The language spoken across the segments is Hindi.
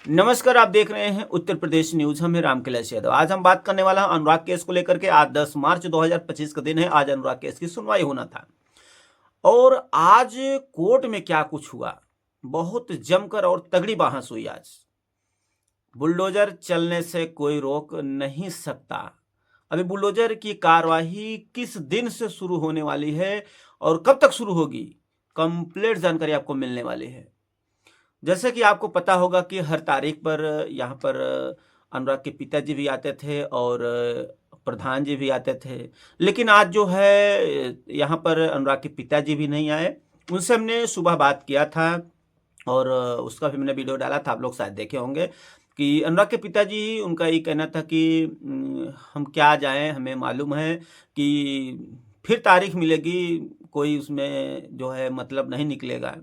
नमस्कार, आप देख रहे हैं उत्तर प्रदेश न्यूज। हम हैं रामकैलाश यादव। आज हम बात करने वाला हैं अनुराग केस को लेकर के। आज 10 मार्च 2025 का दिन है। आज अनुराग केस की सुनवाई होना था और आज कोर्ट में क्या कुछ हुआ, बहुत जमकर और तगड़ी बहस हुई। आज बुलडोजर चलने से कोई रोक नहीं सकता। अभी बुलडोजर की कार्यवाही किस दिन से शुरू होने वाली है और कब तक शुरू होगी, कंप्लीट जानकारी आपको मिलने वाली है। जैसे कि आपको पता होगा कि हर तारीख पर यहाँ पर अनुराग के पिताजी भी आते थे और प्रधान जी भी आते थे, लेकिन आज जो है यहाँ पर अनुराग के पिताजी भी नहीं आए। उनसे हमने सुबह बात किया था और उसका भी मैंने वीडियो डाला था, आप लोग शायद देखे होंगे कि अनुराग के पिताजी, उनका ये कहना था कि हम क्या जाएं, हमें मालूम है कि फिर तारीख मिलेगी, कोई उसमें जो है मतलब नहीं निकलेगा,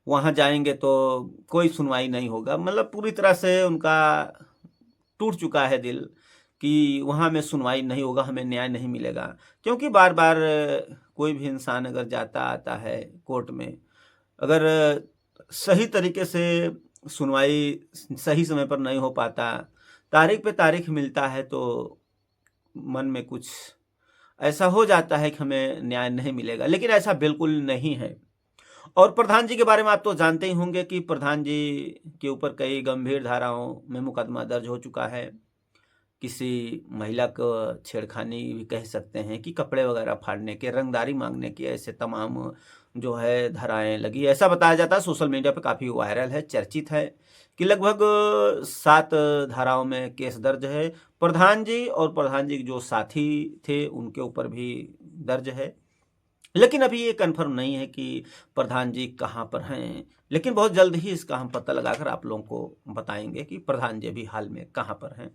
वहाँ जाएंगे तो कोई सुनवाई नहीं होगा। मतलब पूरी तरह से उनका टूट चुका है दिल कि वहाँ में सुनवाई नहीं होगा, हमें न्याय नहीं मिलेगा। क्योंकि बार बार कोई भी इंसान अगर जाता आता है कोर्ट में, अगर सही तरीके से सुनवाई सही समय पर नहीं हो पाता, तारीख पे तारीख मिलता है, तो मन में कुछ ऐसा हो जाता है कि हमें न्याय नहीं मिलेगा। लेकिन ऐसा बिल्कुल नहीं है। और प्रधान जी के बारे में आप तो जानते ही होंगे कि प्रधान जी के ऊपर कई गंभीर धाराओं में मुकदमा दर्ज हो चुका है। किसी महिला को छेड़खानी भी कह सकते हैं कि कपड़े वगैरह फाड़ने के, रंगदारी मांगने की, ऐसे तमाम जो है धाराएं लगी। ऐसा बताया जाता है, सोशल मीडिया पे काफ़ी वायरल है, चर्चित है कि लगभग 7 धाराओं में केस दर्ज है। प्रधान जी और प्रधान जी के जो साथी थे उनके ऊपर भी दर्ज है। लेकिन अभी ये कन्फर्म नहीं है कि प्रधान जी कहाँ पर हैं, लेकिन बहुत जल्द ही इसका हम पता लगाकर आप लोगों को बताएंगे कि प्रधान जी अभी हाल में कहाँ पर हैं।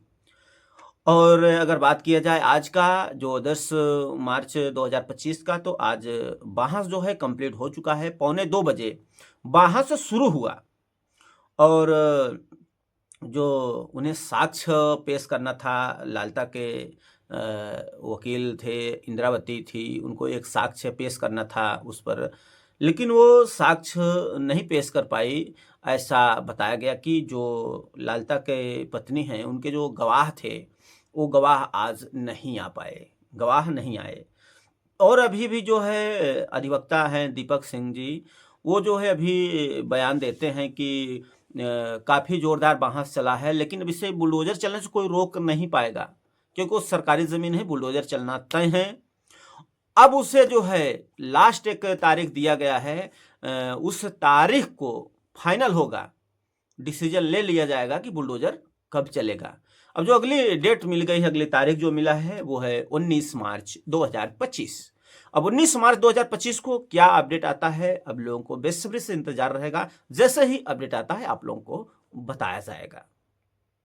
और अगर बात किया जाए आज का जो 10 मार्च 2025 का, तो आज बहस जो है कंप्लीट हो चुका है। 1:45 बजे बहस शुरू हुआ और जो उन्हें साक्ष्य पेश करना था, लालता के वकील थे, इंद्रावती थी, उनको एक साक्ष्य पेश करना था उस पर, लेकिन वो साक्ष्य नहीं पेश कर पाई। ऐसा बताया गया कि जो लालता के पत्नी हैं, उनके जो गवाह थे, वो गवाह आज नहीं आ पाए, गवाह नहीं आए। और अभी भी जो है अधिवक्ता हैं दीपक सिंह जी, वो जो है अभी बयान देते हैं कि काफ़ी ज़ोरदार बहस चला है, लेकिन अब इसे बुलडोज़र चलने से कोई रोक नहीं पाएगा, क्योंकि वो सरकारी ज़मीन है, बुलडोज़र चलना तय है। अब उसे जो है लास्ट एक तारीख दिया गया है, उस तारीख को फाइनल होगा, डिसीजन ले लिया जाएगा कि बुलडोज़र कब चलेगा। अब जो अगली डेट मिल गई है, अगली तारीख जो मिला है वो है 19 मार्च 2025। अब 19 मार्च 2025 को क्या अपडेट आता है, अब लोगों को बेसब्री से इंतजार रहेगा। जैसे ही अपडेट आता है आप लोगों को बताया जाएगा।